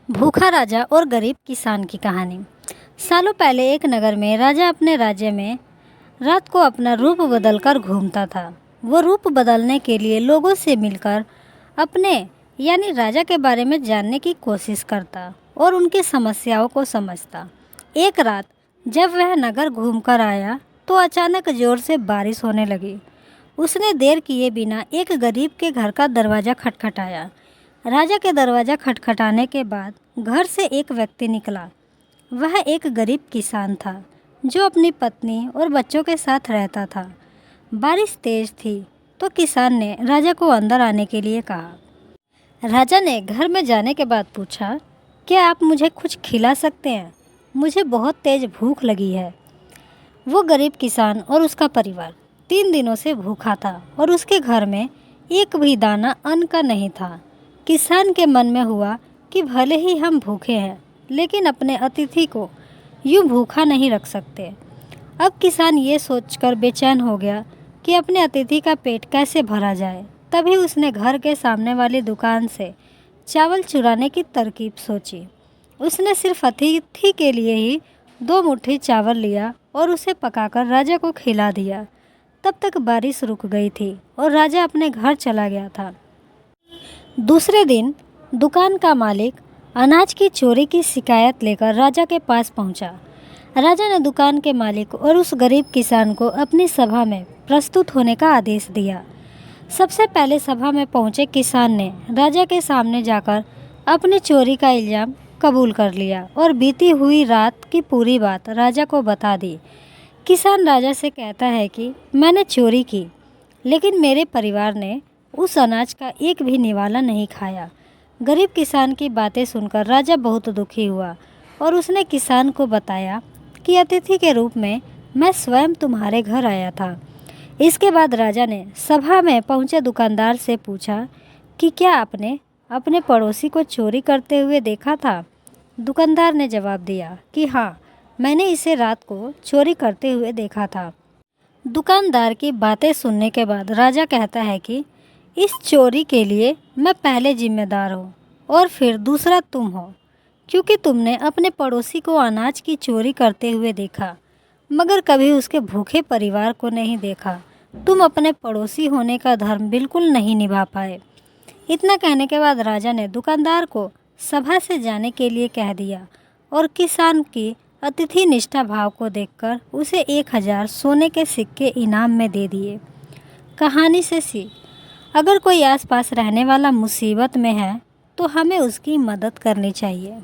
भूखा राजा और गरीब किसान की कहानी। सालों पहले एक नगर में राजा अपने राज्य में रात को अपना रूप बदलकर घूमता था। वो रूप बदलने के लिए लोगों से मिलकर अपने यानी राजा के बारे में जानने की कोशिश करता और उनकी समस्याओं को समझता। एक रात जब वह नगर घूमकर आया तो अचानक जोर से बारिश होने लगी। उसने देर किए बिना एक गरीब के घर का दरवाज़ा खटखटाया। राजा के दरवाज़ा खटखटाने के बाद घर से एक व्यक्ति निकला। वह एक गरीब किसान था जो अपनी पत्नी और बच्चों के साथ रहता था। बारिश तेज थी तो किसान ने राजा को अंदर आने के लिए कहा। राजा ने घर में जाने के बाद पूछा, क्या आप मुझे कुछ खिला सकते हैं? मुझे बहुत तेज भूख लगी है। वो गरीब किसान और उसका परिवार 3 दिनों से भूखा था और उसके घर में एक भी दाना अन्न का नहीं था। किसान के मन में हुआ कि भले ही हम भूखे हैं लेकिन अपने अतिथि को यूँ भूखा नहीं रख सकते। अब किसान ये सोचकर बेचैन हो गया कि अपने अतिथि का पेट कैसे भरा जाए। तभी उसने घर के सामने वाली दुकान से चावल चुराने की तरकीब सोची। उसने सिर्फ अतिथि के लिए ही 2 मुट्ठी चावल लिया और उसे पकाकर राजा को खिला दिया। तब तक बारिश रुक गई थी और राजा अपने घर चला गया था। दूसरे दिन दुकान का मालिक अनाज की चोरी की शिकायत लेकर राजा के पास पहुंचा। राजा ने दुकान के मालिक और उस गरीब किसान को अपनी सभा में प्रस्तुत होने का आदेश दिया। सबसे पहले सभा में पहुंचे किसान ने राजा के सामने जाकर अपनी चोरी का इल्ज़ाम कबूल कर लिया और बीती हुई रात की पूरी बात राजा को बता दी। किसान राजा से कहता है कि मैंने चोरी की लेकिन मेरे परिवार ने उस अनाज का एक भी निवाला नहीं खाया। गरीब किसान की बातें सुनकर राजा बहुत दुखी हुआ और उसने किसान को बताया कि अतिथि के रूप में मैं स्वयं तुम्हारे घर आया था। इसके बाद राजा ने सभा में पहुंचे दुकानदार से पूछा कि क्या आपने अपने पड़ोसी को चोरी करते हुए देखा था? दुकानदार ने जवाब दिया कि हाँ, मैंने इसे रात को चोरी करते हुए देखा था। दुकानदार की बातें सुनने के बाद राजा कहता है कि इस चोरी के लिए मैं पहले जिम्मेदार हूँ और फिर दूसरा तुम हो, क्योंकि तुमने अपने पड़ोसी को अनाज की चोरी करते हुए देखा मगर कभी उसके भूखे परिवार को नहीं देखा। तुम अपने पड़ोसी होने का धर्म बिल्कुल नहीं निभा पाए। इतना कहने के बाद राजा ने दुकानदार को सभा से जाने के लिए कह दिया और किसान की अतिथि निष्ठा भाव को देखकर उसे 1000 सोने के सिक्के इनाम में दे दिए। कहानी से सीख, अगर कोई आसपास रहने वाला मुसीबत में है तो हमें उसकी मदद करनी चाहिए।